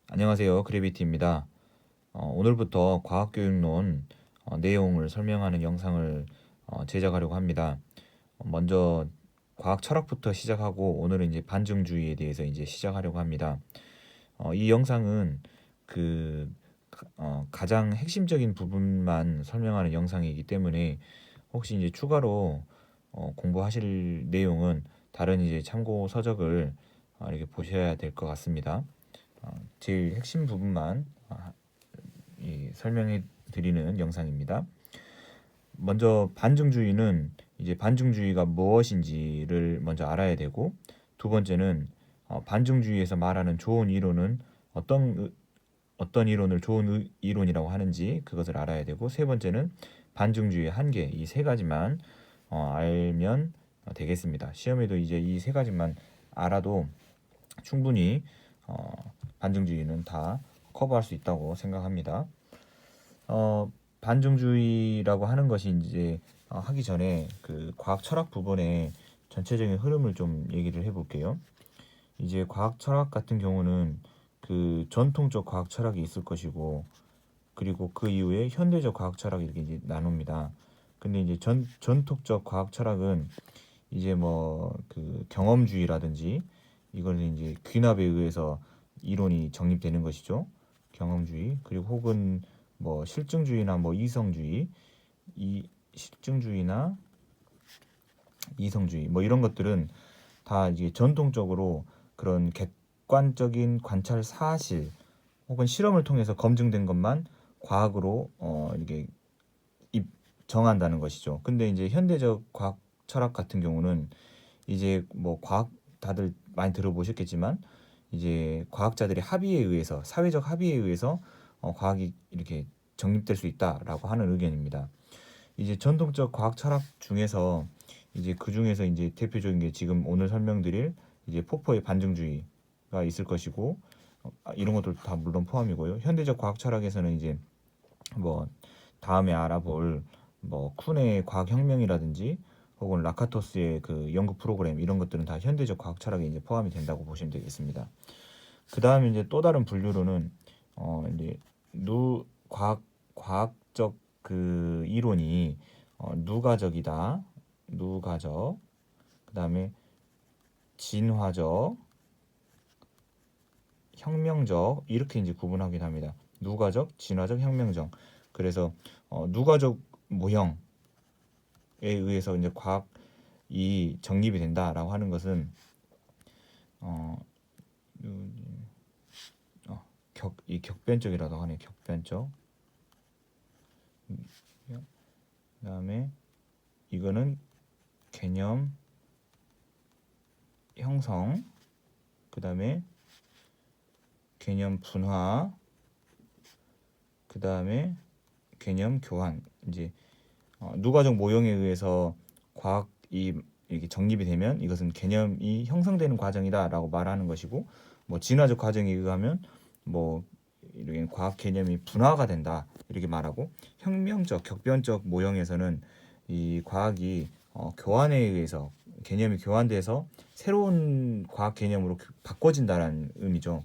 안녕하세요. 그래비티입니다. 오늘부터 과학교육론 내용을 설명하는 영상을 제작하려고 합니다. 먼저 과학 철학부터 시작하고 오늘은 이제 반증주의에 대해서 이제 시작하려고 합니다. 이 영상은 그 가장 핵심적인 부분만 설명하는 영상이기 때문에 혹시 이제 추가로 공부하실 내용은 다른 이제 참고 서적을 이렇게 보셔야 될 것 같습니다. 제일 핵심 부분만 설명해 드리는 영상입니다. 먼저 반증주의는 이제 반증주의가 무엇인지를 먼저 알아야 되고, 두 번째는 반증주의에서 말하는 좋은 이론은 어떤 이론을 좋은 이론이라고 하는지 그것을 알아야 되고, 세 번째는 반증주의의 한계, 이 세 가지만 알면 되겠습니다. 시험에도 이제 이 세 가지만 알아도 충분히 반증주의는 다 커버할 수 있다고 생각합니다. 반증주의라고 하는 것이 이제 하기 전에 그 과학 철학 부분의 전체적인 흐름을 좀 얘기를 해볼게요. 이제 과학 철학 같은 경우는 그 전통적 과학 철학이 있을 것이고, 그리고 그 이후에 현대적 과학 철학이 이렇게 이제 나눕니다. 근데 이제 전통적 과학 철학은 이제 뭐 그 경험주의라든지 이거는 이제 귀납에 의해서 이론이 정립되는 것이죠. 경험주의. 그리고 혹은 뭐 실증주의나 뭐 이성주의, 이 실증주의나 이성주의 뭐 이런 것들은 다 이제 전통적으로 그런 객관적인 관찰 사실 혹은 실험을 통해서 검증된 것만 과학으로 이렇게 정한다는 것이죠. 근데 이제 현대적 과학 철학 같은 경우는 이제 뭐 과학 다들 많이 들어보셨겠지만 이제 과학자들의 합의에 의해서 사회적 합의에 의해서 과학이 이렇게 정립될 수 있다라고 하는 의견입니다. 이제 전통적 과학 철학 중에서 이제 그 중에서 이제 대표적인 게 지금 오늘 설명드릴 이제 포퍼의 반증주의가 있을 것이고, 이런 것들 다 물론 포함이고요. 현대적 과학 철학에서는 이제 뭐 다음에 알아볼 뭐 쿤의 과학혁명이라든지 혹은 라카토스의 그 연구 프로그램 이런 것들은 다 현대적 과학 철학에 이제 포함이 된다고 보시면 되겠습니다. 그 다음에 이제 또 다른 분류로는 이제 과학적 그 이론이 누가적이다, 누가적, 그 다음에 진화적, 혁명적 이렇게 이제 구분하긴 합니다. 누가적, 진화적, 혁명적. 그래서 누가적 모형에 의해서 이제 과학이 정립이 된다라고 하는 것은 어, 이 격변적이라고 하네요. 격변적. 그다음에 이거는 개념 형성. 그다음에 개념 분화. 그다음에 개념 교환. 이제 누가적 모형에 의해서 과학이 이렇게 정립이 되면 이것은 개념이 형성되는 과정이다라고 말하는 것이고, 뭐 진화적 과정에 의하면 뭐 이렇게 과학 개념이 분화가 된다 이렇게 말하고, 혁명적 격변적 모형에서는 이 과학이 교환에 의해서 개념이 교환돼서 새로운 과학 개념으로 바꿔진다는 의미죠.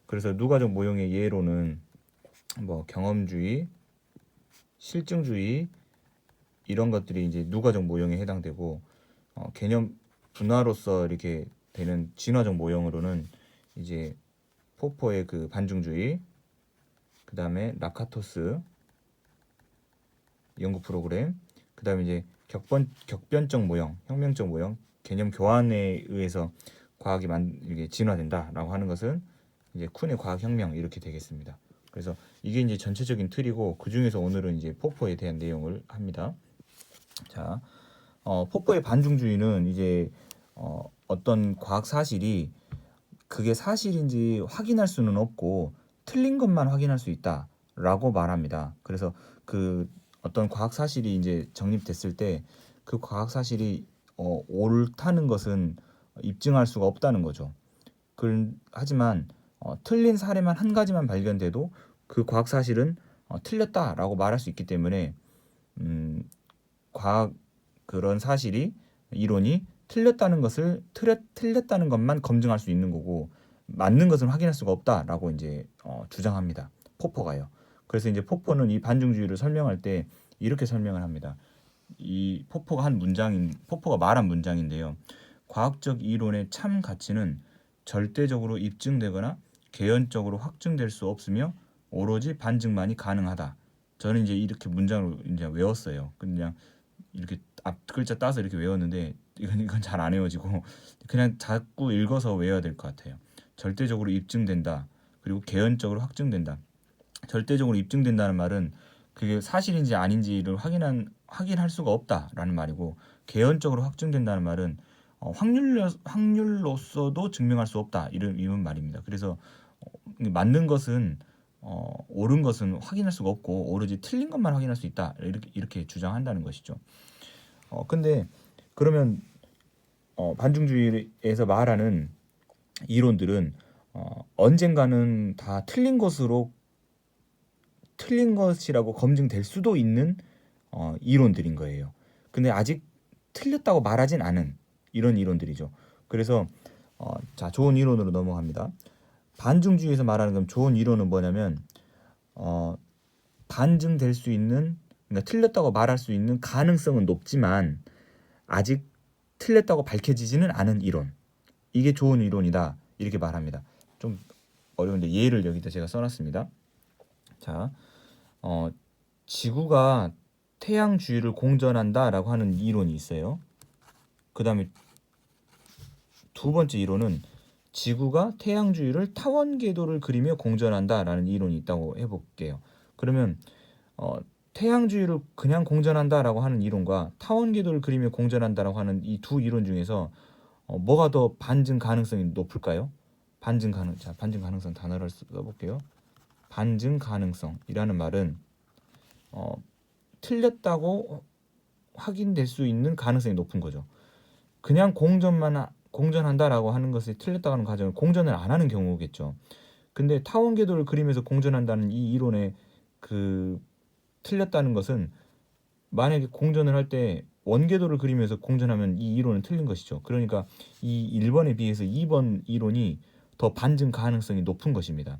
그래서 누가적 모형의 예로는 뭐 경험주의, 실증주의 이런 것들이 이제 누가적 모형에 해당되고, 개념 분화로서 이렇게 되는 진화적 모형으로는 이제 포퍼의 그 반중주의, 그 다음에 라카토스 연구 프로그램, 그 다음에 이제 격변적 모형, 혁명적 모형, 개념 교환에 의해서 과학이 이게 진화된다라고 하는 것은 이제 쿤의 과학혁명 이렇게 되겠습니다. 그래서 이게 이제 전체적인 틀이고, 그 중에서 오늘은 이제 포퍼에 대한 내용을 합니다. 자, 포퍼의 반중주의는 이제 어떤 과학 사실이 그게 사실인지 확인할 수는 없고 틀린 것만 확인할 수 있다라고 말합니다. 그래서 그 어떤 과학 사실이 이제 정립됐을 때 그 과학 사실이 옳다는 것은 입증할 수가 없다는 거죠. 하지만 틀린 사례만 한 가지만 발견돼도 그 과학 사실은 틀렸다라고 말할 수 있기 때문에 음, 과학 그런 사실이 이론이 틀렸다는 것만 검증할 수 있는 거고, 맞는 것은 확인할 수가 없다라고 이제 주장합니다. 포퍼가요. 그래서 이제 포퍼는 이 반중주의를 설명할 때 이렇게 설명을 합니다. 이 포퍼가 말한 문장인데요. 과학적 이론의 참 가치는 절대적으로 입증되거나 개연적으로 확증될 수 없으며 오로지 반증만이 가능하다. 저는 이제 이렇게 문장을 이제 외웠어요. 그냥 이렇게 앞 글자 따서 이렇게 외웠는데 이건 잘 안 외워지고 그냥 자꾸 읽어서 외워야 될 것 같아요. 절대적으로 입증된다. 그리고 개연적으로 확증된다. 절대적으로 입증된다는 말은 그게 사실인지 아닌지를 확인할 수가 없다라는 말이고, 개연적으로 확증된다는 말은 확률로서도 증명할 수 없다 이런 말입니다. 그래서 맞는 것은 옳은 것은 확인할 수가 없고 오로지 틀린 것만 확인할 수 있다 이렇게 주장한다는 것이죠. 근데 그러면 반중주의에서 말하는 이론들은 언젠가는 다 틀린 것이라고 검증될 수도 있는 이론들인 거예요. 근데 아직 틀렸다고 말하진 않은 이런 이론들이죠. 그래서 자, 좋은 이론으로 넘어갑니다. 반중주의에서 말하는 그럼 좋은 이론은 뭐냐면 반증될 수 있는, 그러니까 틀렸다고 말할 수 있는 가능성은 높지만 아직 틀렸다고 밝혀지지는 않은 이론. 이게 좋은 이론이다. 이렇게 말합니다. 좀 어려운데 예를 여기다 제가 써놨습니다. 자, 지구가 태양 주위를 공전한다라고 하는 이론이 있어요. 그 다음에 두 번째 이론은 지구가 태양 주위를 타원 궤도를 그리며 공전한다라는 이론이 있다고 해볼게요. 그러면 태양 주위를 그냥 공전한다라고 하는 이론과 타원 궤도를 그리며 공전한다라고 하는 이 두 이론 중에서 뭐가 더 반증 가능성이 높을까요? 반증 가능성 단어를 써볼게요. 반증 가능성이라는 말은 틀렸다고 확인될 수 있는 가능성이 높은 거죠. 그냥 공전한다라고 하는 것이 틀렸다고 하는 과정을 공전을 안 하는 경우겠죠. 근데 타원 궤도를 그리면서 공전한다는 이 이론의 그 틀렸다는 것은 만약에 공전을 할 때 원궤도를 그리면서 공전하면 이 이론은 틀린 것이죠. 그러니까 이 1번에 비해서 2번 이론이 더 반증 가능성이 높은 것입니다.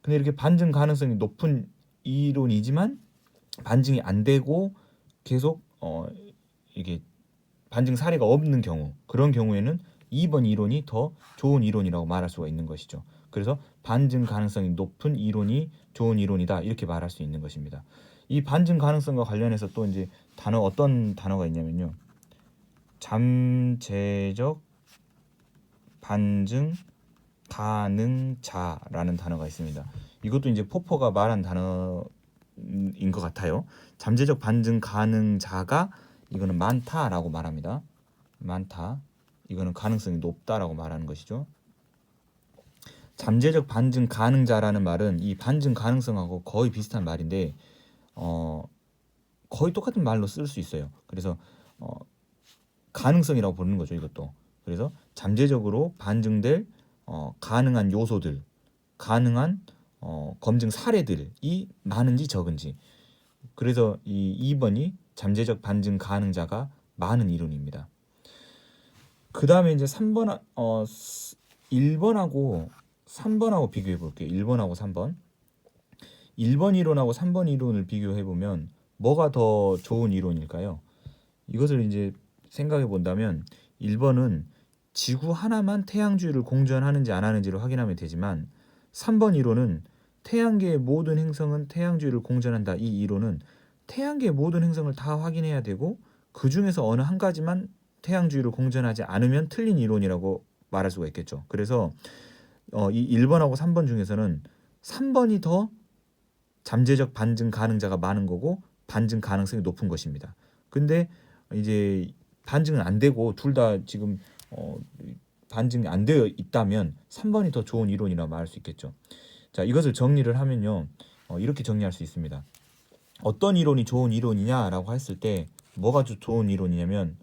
근데 이렇게 반증 가능성이 높은 이론이지만 반증이 안 되고 계속 이게 반증 사례가 없는 경우, 그런 경우에는 2번 이론이 더 좋은 이론이라고 말할 수가 있는 것이죠. 그래서 반증 가능성이 높은 이론이 좋은 이론이다 이렇게 말할 수 있는 것입니다. 이 반증 가능성과 관련해서 또 이제 어떤 단어가 있냐면요. 잠재적 반증 가능자라는 단어가 있습니다. 이것도 이제 포퍼가 말한 단어인 것 같아요. 잠재적 반증 가능자가 이거는 많다라고 말합니다. 많다. 이거는 가능성이 높다라고 말하는 것이죠. 잠재적 반증 가능자라는 말은 이 반증 가능성하고 거의 비슷한 말인데 거의 똑같은 말로 쓸 수 있어요. 그래서 가능성이라고 부르는 거죠, 이것도. 그래서 잠재적으로 반증될 가능한 요소들, 가능한 검증 사례들이 많은지 적은지. 그래서 이 2번이 잠재적 반증 가능자가 많은 이론입니다. 그 다음에 이제 1번하고 3번하고 비교해 볼게요. 1번하고 3번. 1번 이론하고 3번 이론을 비교해 보면 뭐가 더 좋은 이론일까요? 이것을 이제 생각해 본다면 1번은 지구 하나만 태양주위를 공전하는지 안 하는지를 확인하면 되지만 3번 이론은 태양계의 모든 행성은 태양주위를 공전한다. 이 이론은 태양계의 모든 행성을 다 확인해야 되고 그 중에서 어느 한 가지만 태양주위를 공전하지 않으면 틀린 이론이라고 말할 수가 있겠죠. 그래서 이 1번하고 3번 중에서는 3번이 더 잠재적 반증 가능자가 많은 거고 반증 가능성이 높은 것입니다. 근데 이제 반증은 안 되고 둘 다 지금 반증이 안 되어 있다면 3번이 더 좋은 이론이라고 말할 수 있겠죠. 자, 이것을 정리를 하면요. 이렇게 정리할 수 있습니다. 어떤 이론이 좋은 이론이냐라고 했을 때 뭐가 좋은 이론이냐면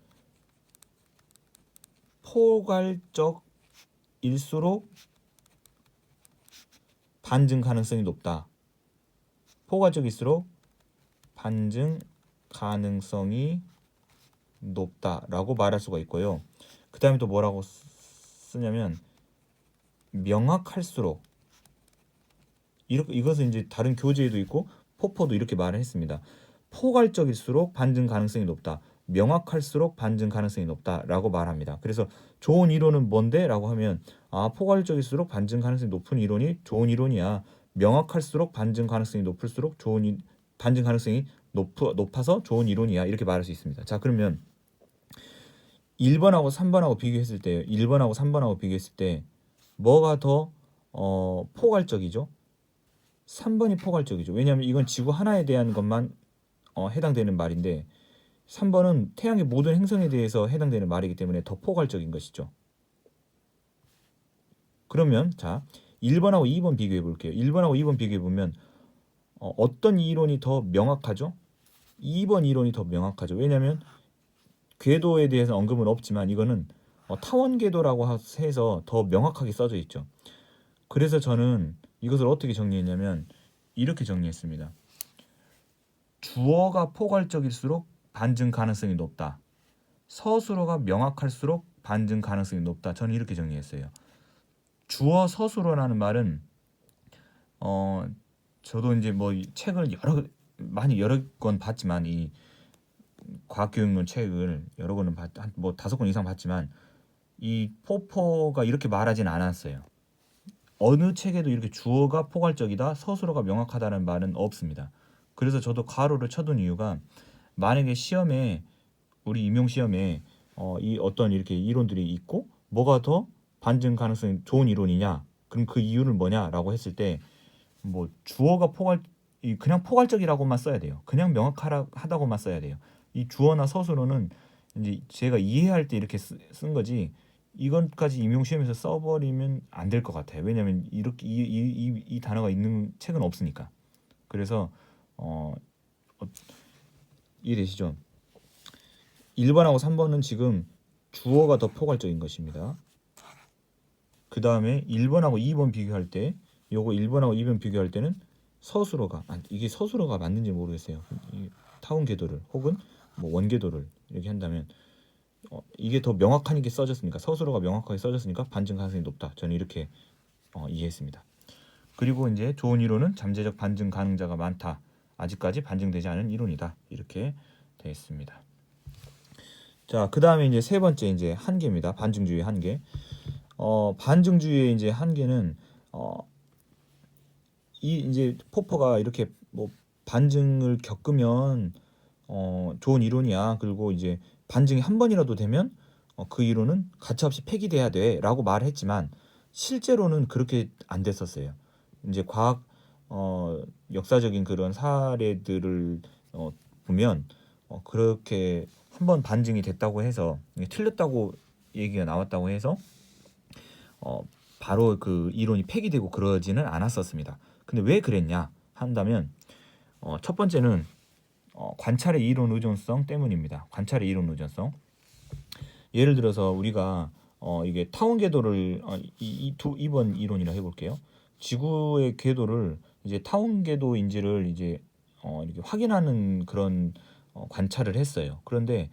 포괄적일수록 반증 가능성이 높다. 포괄적일수록 반증 가능성이 높다라고 말할 수가 있고요. 그 다음에 또 뭐라고 쓰냐면 명확할수록 이것은 이제 다른 교재에도 있고 포퍼도 이렇게 말을 했습니다. 포괄적일수록 반증 가능성이 높다. 명확할수록 반증 가능성이 높다라고 말합니다. 그래서 좋은 이론은 뭔데? 라고 하면 포괄적일수록 반증 가능성이 높은 이론이 좋은 이론이야. 명확할수록 반증 가능성이 높을수록 반증 가능성이 높아서 좋은 이론이야. 이렇게 말할 수 있습니다. 자, 그러면 1번하고 3번하고 비교했을 때 1번하고 3번하고 비교했을 때 뭐가 더 포괄적이죠? 3번이 포괄적이죠. 왜냐하면 이건 지구 하나에 대한 것만 해당되는 말인데 3번은 태양의 모든 행성에 대해서 해당되는 말이기 때문에 더 포괄적인 것이죠. 그러면 자 1번하고 2번 비교해 볼게요. 1번하고 2번 비교해 보면 어떤 이론이 더 명확하죠? 2번 이론이 더 명확하죠. 왜냐하면 궤도에 대해서 언급은 없지만 이거는 타원 궤도라고 해서 더 명확하게 써져 있죠. 그래서 저는 이것을 어떻게 정리했냐면 이렇게 정리했습니다. 주어가 포괄적일수록 반증 가능성이 높다. 서술어가 명확할수록 반증 가능성이 높다. 저는 이렇게 정리했어요. 주어 서술어라는 말은 저도 이제 뭐 책을 여러 권 봤지만 이 과학교육론 책을 여러 권은 뭐 5권 이상 봤지만 이 포퍼가 이렇게 말하진 않았어요. 어느 책에도 이렇게 주어가 포괄적이다, 서술어가 명확하다는 말은 없습니다. 그래서 저도 가로를 쳐둔 이유가 만약에 시험에 우리 임용 시험에 이 어떤 이렇게 이론들이 있고 뭐가 더 반증 가능성이 좋은 이론이냐, 그럼 그 이유는 뭐냐라고 했을 때 뭐 주어가 그냥 포괄적이라고만 써야 돼요. 그냥 명확하다고만 써야 돼요. 이 주어나 서술어는 이제 제가 이해할 때 이렇게 쓴 거지 이것까지 임용 시험에서 써버리면 안 될 것 같아요. 왜냐하면 이렇게 이 단어가 있는 책은 없으니까. 그래서 이해되시죠? 1번하고 3번은 지금 주어가 더 포괄적인 것입니다. 그 다음에 1번하고 2번 비교할 때 요거 1번하고 2번 비교할 때는 서술어가 이게 서술어가 맞는지 모르겠어요. 타운 궤도를 혹은 뭐 원궤도를 이렇게 한다면 이게 더 명확하게 써졌으니까 서술어가 명확하게 써졌으니까 반증 가능성이 높다. 저는 이렇게 이해했습니다. 그리고 이제 좋은 이론은 잠재적 반증 가능자가 많다. 아직까지 반증되지 않은 이론이다. 이렇게 되어 있습니다. 자, 그 다음에 이제 세 번째 이제 한계입니다. 반증주의 한계. 반증주의의 이제 한계는 이 이제 포퍼가 이렇게 뭐 반증을 겪으면 좋은 이론이야. 그리고 이제 반증이 한 번이라도 되면 그 이론은 가차없이 폐기돼야 돼라고 말을 했지만 실제로는 그렇게 안 됐었어요. 이제 과학 역사적인 그런 사례들을 보면 그렇게 한 번 반증이 됐다고 해서 틀렸다고 얘기가 나왔다고 해서 바로 그 이론이 폐기되고 그러지는 않았었습니다. 근데 왜 그랬냐 한다면 첫 번째는 관찰의 이론 의존성 때문입니다. 관찰의 이론 의존성. 예를 들어서 우리가 이게 타원 궤도를 이번 이론이라 해볼게요. 지구의 궤도를 이제 타원 궤도인지를 이제 이렇게 확인하는 그런 관찰을 했어요. 그런데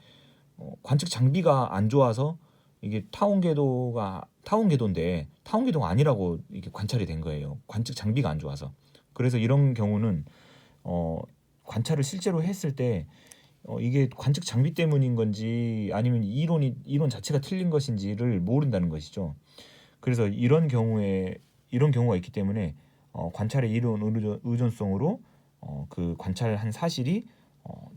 관측 장비가 안 좋아서 이게 타원 궤도인데 타원 궤도가 아니라고 이게 관찰이 된 거예요. 관측 장비가 안 좋아서. 그래서 이런 경우는 관찰을 실제로 했을 때 이게 관측 장비 때문인 건지 아니면 이론 자체가 틀린 것인지를 모른다는 것이죠. 그래서 이런 경우가 있기 때문에 관찰의 이론 의존성으로 그 관찰한 사실이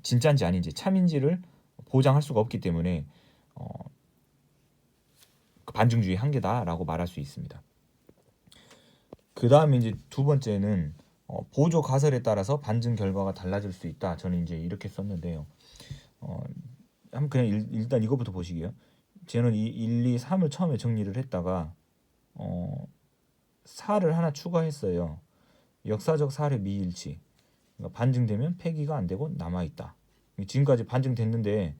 진짜인지 아닌지 참인지를 보장할 수가 없기 때문에 그 반증주의 한계다라고 말할 수 있습니다. 그 다음에 이제 두 번째는 보조 가설에 따라서 반증 결과가 달라질 수 있다. 저는 이제 이렇게 썼는데요. 한번 그냥 일단 이거부터 보시게요. 저는 1, 2, 3을 처음에 정리를 했다가 4를 하나 추가했어요. 역사적 사례 미일치. 그러니까 반증되면 폐기가 안 되고 남아있다. 지금까지 반증됐는데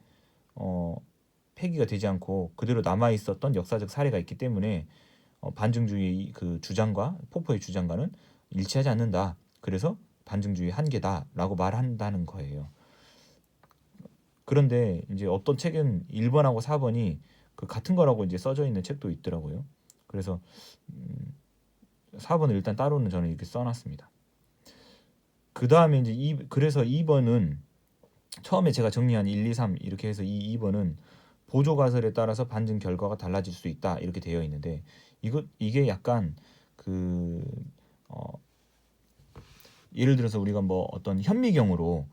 폐기가 되지 않고 그대로 남아있었던 역사적 사례가 있기 때문에 반증주의 그 주장과 포퍼의 주장과는 일치하지 않는다. 그래서 반증주의 한계다라고 말한다는 거예요. 그런데 이제 어떤 책은 1번하고 4번이 그 같은 거라고 이제 써져 있는 책도 있더라고요. 그래서 4번을 일단 따로는 저는 이렇게 써놨습니다. 그 다음에 이제 그래서 2번은 처음에 제가 정리한 1, 2, 3 이렇게 해서 2번은 보조 가설에 따라서 반증 결과가 달라질 수 있다 이렇게 되어 있는데 이게 약간 그 예를 들어서 우리가 뭐 어떤 현미경으로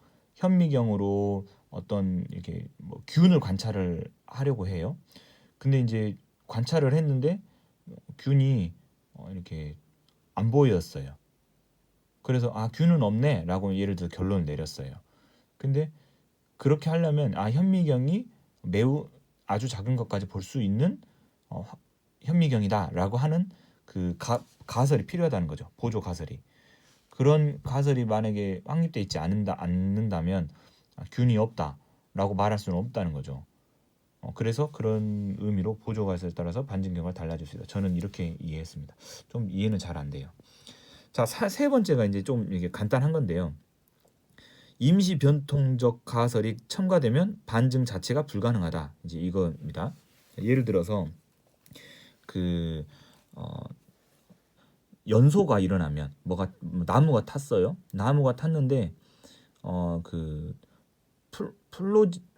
어떤 이렇게 뭐 균을 관찰을 하려고 해요. 근데 이제 관찰을 했는데 균이 이렇게 안 보였어요. 그래서 균은 없네라고 예를 들어 결론을 내렸어요. 근데 그렇게 하려면 현미경이 매우 아주 작은 것까지 볼 수 있는 현미경이다라고 하는 그 가설이 필요하다는 거죠. 보조 가설이. 그런 가설이 만약에 확립돼 있지 않는다면 균이 없다라고 말할 수는 없다는 거죠. 그래서 그런 의미로 보조 가설에 따라서 반증 결과가 달라질 수 있다. 저는 이렇게 이해했습니다. 좀 이해는 잘 안 돼요. 자, 세 번째가 이제 좀 이게 간단한 건데요. 임시 변통적 가설이 첨가되면 반증 자체가 불가능하다. 이제 이겁니다. 예를 들어서 그 연소가 일어나면 나무가 탔어요. 나무가 탔는데 그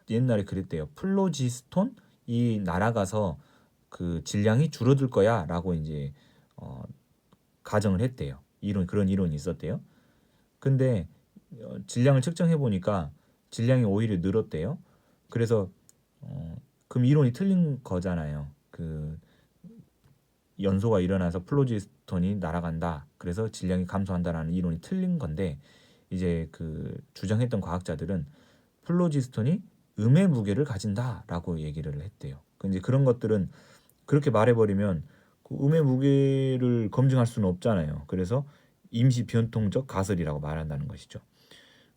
옛날에 그랬대요. 플로지스톤이 날아가서 그 질량이 줄어들 거야라고 이제 가정을 했대요. 그런 이론이 있었대요. 근데 질량을 측정해 보니까 질량이 오히려 늘었대요. 그래서 그럼 이론이 틀린 거잖아요. 그 연소가 일어나서 플로지스톤이 날아간다. 그래서 질량이 감소한다라는 이론이 틀린 건데 이제 그 주장했던 과학자들은 플로지스톤이 음의 무게를 가진다라고 얘기를 했대요. 이제 그런 것들은 그렇게 말해버리면 그 음의 무게를 검증할 수는 없잖아요. 그래서 임시 변통적 가설이라고 말한다는 것이죠.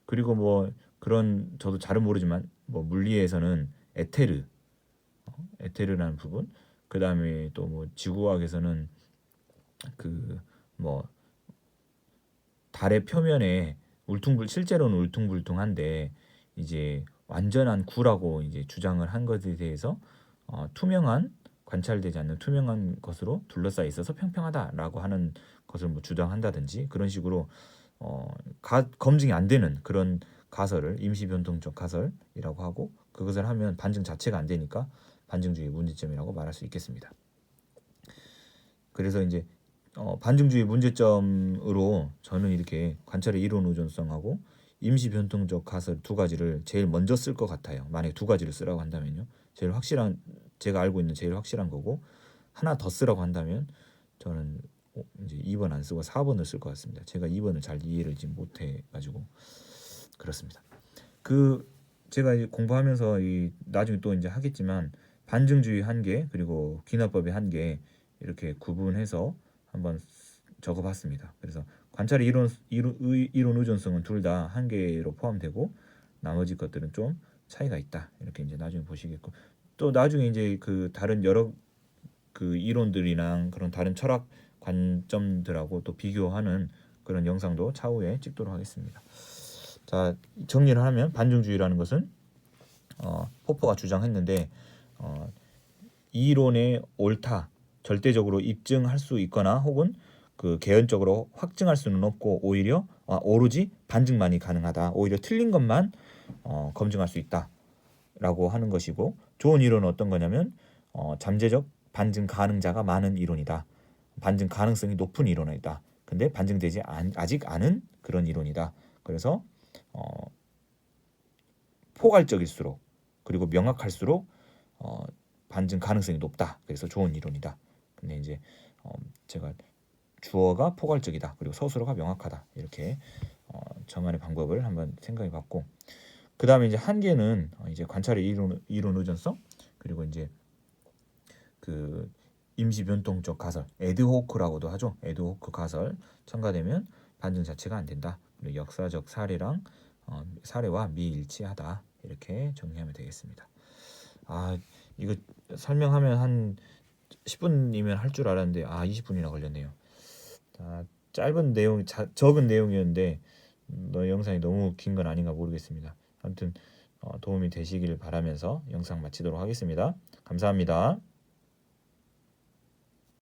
그리고 뭐 그런 저도 잘은 모르지만 뭐 물리에서는 에테르라는 부분, 그 다음에 또 뭐 지구과학에서는 그 뭐 달의 표면에 실제로는 울퉁불퉁한데 이제 완전한 구라고 이제 주장을 한 것에 대해서 투명한 관찰되지 않는 투명한 것으로 둘러싸여 있어서 평평하다라고 하는 것을 뭐 주장한다든지 그런 식으로 검증이 안 되는 그런 가설을 임시 변동적 가설이라고 하고 그것을 하면 반증 자체가 안 되니까 반증주의 문제점이라고 말할 수 있겠습니다. 그래서 이제 반증주의 문제점으로 저는 이렇게 관찰의 이론 의존성하고 임시 변동적 가설 두 가지를 제일 먼저 쓸 것 같아요. 만약에 두 가지를 쓰라고 한다면요. 제가 알고 있는 제일 확실한 거고 하나 더 쓰라고 한다면 저는 이제 2번 안 쓰고 4번을 쓸 것 같습니다. 제가 2번을 잘 이해를 지금 못해 가지고 그렇습니다. 제가 이제 공부하면서 나중에 또 이제 하겠지만 반증주의 한계 그리고 귀납법의 한계 이렇게 구분해서 한번 적어봤습니다. 그래서 관찰의 이론 의존성은 둘 다 한계로 포함되고 나머지 것들은 좀 차이가 있다. 이렇게 이제 나중에 보시겠고 또 나중에 이제 그 다른 여러 그 이론들이랑 그런 다른 철학 관점들하고 또 비교하는 그런 영상도 차후에 찍도록 하겠습니다. 자, 정리를 하면 반증주의라는 것은 포퍼가 주장했는데 이론의 옳다 절대적으로 입증할 수 있거나 혹은 그 개연적으로 확증할 수는 없고 오히려 오로지 반증만이 가능하다. 오히려 틀린 것만 검증할 수 있다라고 하는 것이고 좋은 이론은 어떤 거냐면 잠재적 반증 가능자가 많은 이론이다. 반증 가능성이 높은 이론이다. 근데 반증되지 아직 않은 그런 이론이다. 그래서 포괄적일수록 그리고 명확할수록 반증 가능성이 높다. 그래서 좋은 이론이다. 근데 이제 제가 주어가 포괄적이다. 그리고 서술어가 명확하다. 이렇게 정하는 방법을 한번 생각해봤고, 그 다음에 이제 한계는 이제 관찰의 이론 의존성 그리고 이제 그 임시 변동적 가설, 에드호크라고도 하죠. 에드호크 가설 첨가되면 반증 자체가 안 된다. 그리고 역사적 사례와 미일치하다. 이렇게 정리하면 되겠습니다. 이거 설명하면 한 10분이면 할 줄 알았는데 20분이나 걸렸네요. 짧은 내용, 적은 내용이었는데 영상이 너무 긴 건 아닌가 모르겠습니다. 아무튼 도움이 되시길 바라면서 영상 마치도록 하겠습니다. 감사합니다.